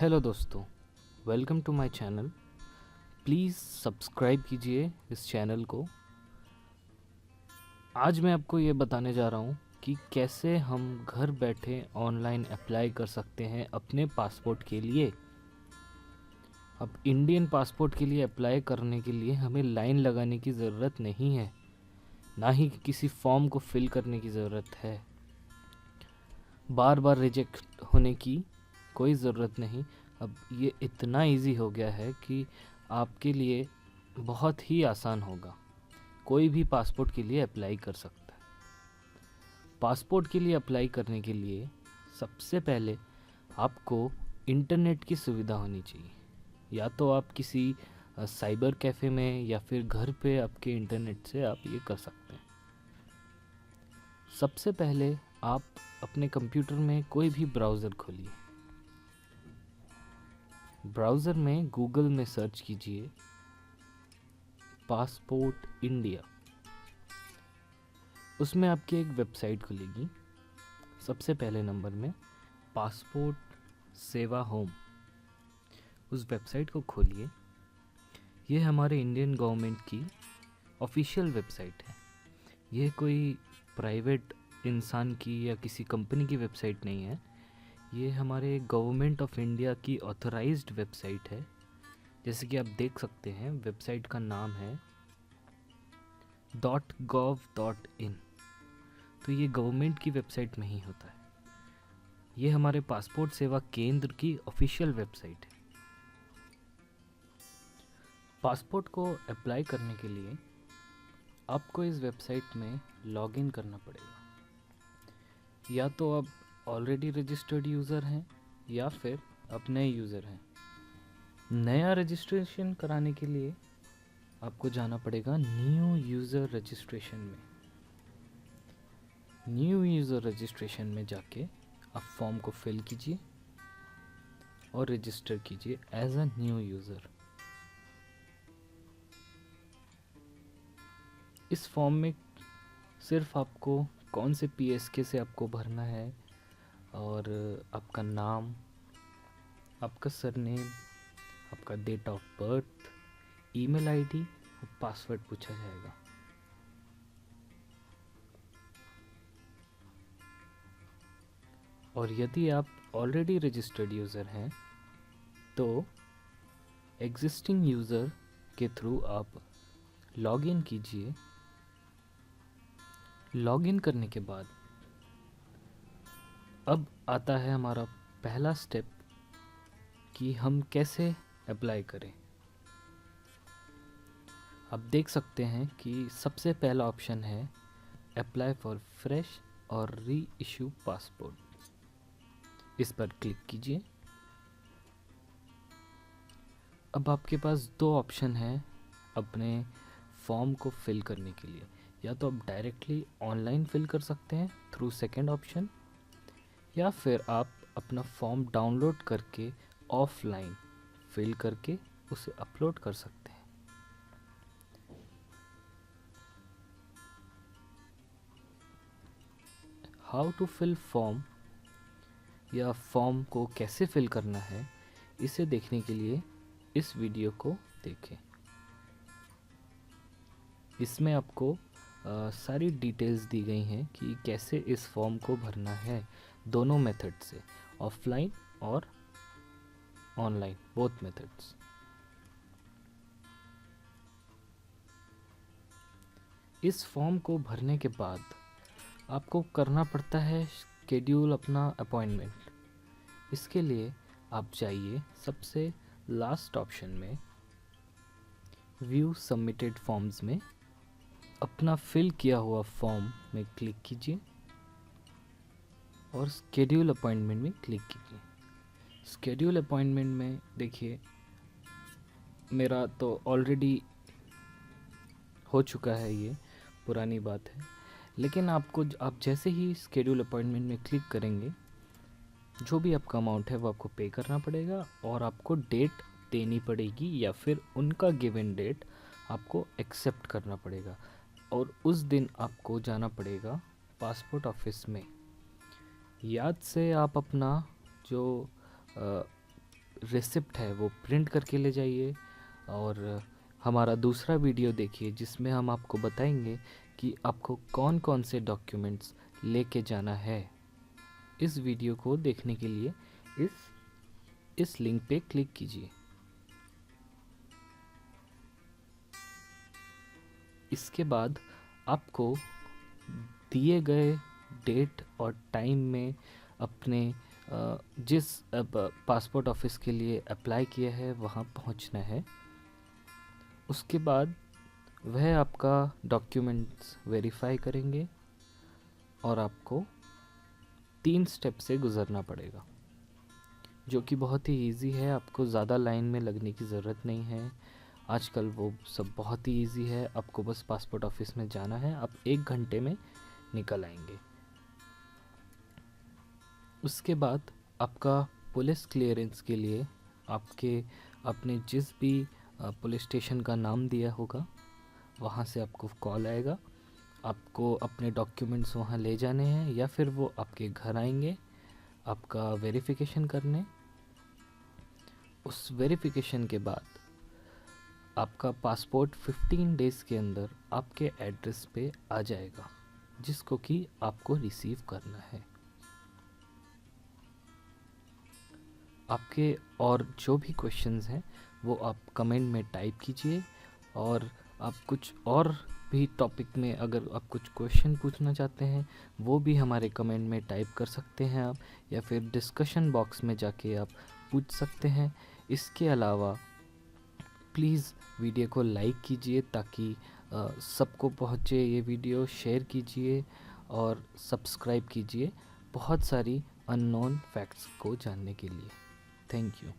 Hello दोस्तों, welcome to my channel. Please subscribe कीजिए इस चैनल को। आज मैं आपको ये बताने जा रहा हूँ कि कैसे हम घर बैठे ऑनलाइन अप्लाई कर सकते हैं अपने पासपोर्ट के लिए। अब इंडियन पासपोर्ट के लिए अप्लाई करने के लिए हमें लाइन लगाने की ज़रूरत नहीं है, ना ही किसी फॉर्म को फिल करने की ज़रूरत है। बार बार रिजेक्ट होने की कोई ज़रूरत नहीं। अब ये इतना इजी हो गया है कि आपके लिए बहुत ही आसान होगा। कोई भी पासपोर्ट के लिए अप्लाई कर सकता है। पासपोर्ट के लिए अप्लाई करने के लिए सबसे पहले आपको इंटरनेट की सुविधा होनी चाहिए। या तो आप किसी साइबर कैफ़े में या फिर घर पे आपके इंटरनेट से आप ये कर सकते हैं। सबसे पहले आप अपने कंप्यूटर में कोई भी ब्राउज़र खोलिए। ब्राउज़र में गूगल में सर्च कीजिए पासपोर्ट इंडिया। उसमें आपकी एक वेबसाइट खुलेगी। सबसे पहले नंबर में पासपोर्ट सेवा होम, उस वेबसाइट को खोलिए। ये हमारे इंडियन गवर्नमेंट की ऑफिशियल वेबसाइट है। ये कोई प्राइवेट इंसान की या किसी कंपनी की वेबसाइट नहीं है। ये हमारे गवर्नमेंट ऑफ इंडिया की ऑथराइज्ड वेबसाइट है। जैसे कि आप देख सकते हैं, वेबसाइट का नाम है .gov.in। तो ये गवर्नमेंट की वेबसाइट में ही होता है। ये हमारे पासपोर्ट सेवा केंद्र की ऑफिशियल वेबसाइट है। पासपोर्ट को अप्लाई करने के लिए आपको इस वेबसाइट में लॉगिन करना पड़ेगा। या तो आप ऑलरेडी रजिस्टर्ड यूज़र हैं या फिर आप नए यूज़र हैं। नया रजिस्ट्रेशन कराने के लिए आपको जाना पड़ेगा न्यू यूज़र रजिस्ट्रेशन में। न्यू यूज़र रजिस्ट्रेशन में जाके आप फॉर्म को फिल कीजिए और रजिस्टर कीजिए एज अ न्यू यूज़र। इस फॉर्म में सिर्फ आपको कौन से पीएसके से आपको भरना है और आपका नाम, आपका सरनेम, आपका date of birth, email ID और पासवर्ड पूछा जाएगा। और यदि आप ऑलरेडी रजिस्टर्ड यूज़र हैं तो एग्जिस्टिंग यूज़र के थ्रू आप लॉगिन कीजिए। लॉगिन करने के बाद अब आता है हमारा पहला स्टेप कि हम कैसे अप्लाई करें। आप देख सकते हैं कि सबसे पहला ऑप्शन है अप्लाई फॉर फ्रेश और री इशू पासपोर्ट। इस पर क्लिक कीजिए। अब आपके पास दो ऑप्शन हैं अपने फॉर्म को फिल करने के लिए। या तो आप डायरेक्टली ऑनलाइन फिल कर सकते हैं थ्रू सेकंड ऑप्शन, या फिर आप अपना फॉर्म डाउनलोड करके ऑफलाइन फिल करके उसे अपलोड कर सकते हैं। हाउ टू फिल फॉर्म या फॉर्म को कैसे फिल करना है, इसे देखने के लिए इस वीडियो को देखें। इसमें आपको सारी डिटेल्स दी गई हैं कि कैसे इस फॉर्म को भरना है, दोनों मेथड से, ऑफलाइन और ऑनलाइन, बोथ मेथड्स। इस फॉर्म को भरने के बाद आपको करना पड़ता है शेड्यूल अपना अपॉइंटमेंट। इसके लिए आप जाइए सबसे लास्ट ऑप्शन में व्यू सबमिटेड फॉर्म्स में अपना फिल किया हुआ फॉर्म में क्लिक कीजिए और शेड्यूल अपॉइंटमेंट में क्लिक कीजिए। शेड्यूल अपॉइंटमेंट में देखिए, मेरा तो ऑलरेडी हो चुका है, ये पुरानी बात है। लेकिन आप जैसे ही शेड्यूल अपॉइंटमेंट में क्लिक करेंगे, जो भी आपका अमाउंट है वो आपको पे करना पड़ेगा और आपको डेट देनी पड़ेगी या फिर उनका गिवन डेट आपको एक्सेप्ट करना पड़ेगा। और उस दिन आपको जाना पड़ेगा पासपोर्ट ऑफिस में। याद से आप अपना जो रिसिप्ट है वो प्रिंट करके ले जाइए, और हमारा दूसरा वीडियो देखिए जिसमें हम आपको बताएंगे कि आपको कौन कौन से डॉक्यूमेंट्स लेके जाना है। इस वीडियो को देखने के लिए इस लिंक पे क्लिक कीजिए। इसके बाद आपको दिए गए डेट और टाइम में अपने जिस पासपोर्ट ऑफिस के लिए अप्लाई किया है वहाँ पहुँचना है। उसके बाद वह आपका डॉक्यूमेंट्स वेरीफाई करेंगे और आपको 3 स्टेप से गुज़रना पड़ेगा, जो कि बहुत ही इजी है। आपको ज़्यादा लाइन में लगने की ज़रूरत नहीं है। आजकल वो सब बहुत ही इजी है। आपको बस पासपोर्ट ऑफिस में जाना है, आप 1 घंटे में निकल आएंगे। उसके बाद आपका पुलिस क्लियरेंस के लिए आपने जिस भी पुलिस स्टेशन का नाम दिया होगा वहाँ से आपको कॉल आएगा। आपको अपने डॉक्यूमेंट्स वहाँ ले जाने हैं या फिर वो आपके घर आएंगे आपका वेरिफिकेशन करने। उस वेरिफिकेशन के बाद आपका पासपोर्ट 15 डेज़ के अंदर आपके एड्रेस पे आ जाएगा, जिसको कि आपको रिसीव करना है। आपके और जो भी क्वेश्चंस हैं वो आप कमेंट में टाइप कीजिए, और आप कुछ और भी टॉपिक में अगर आप कुछ क्वेश्चन पूछना चाहते हैं वो भी हमारे कमेंट में टाइप कर सकते हैं आप, या फिर डिस्कशन बॉक्स में जाके आप पूछ सकते हैं। इसके अलावा प्लीज़ वीडियो को लाइक कीजिए ताकि सबको पहुँचे ये वीडियो, शेयर कीजिए और सब्सक्राइब कीजिए बहुत सारी अननोन फैक्ट्स को जानने के लिए। Thank you.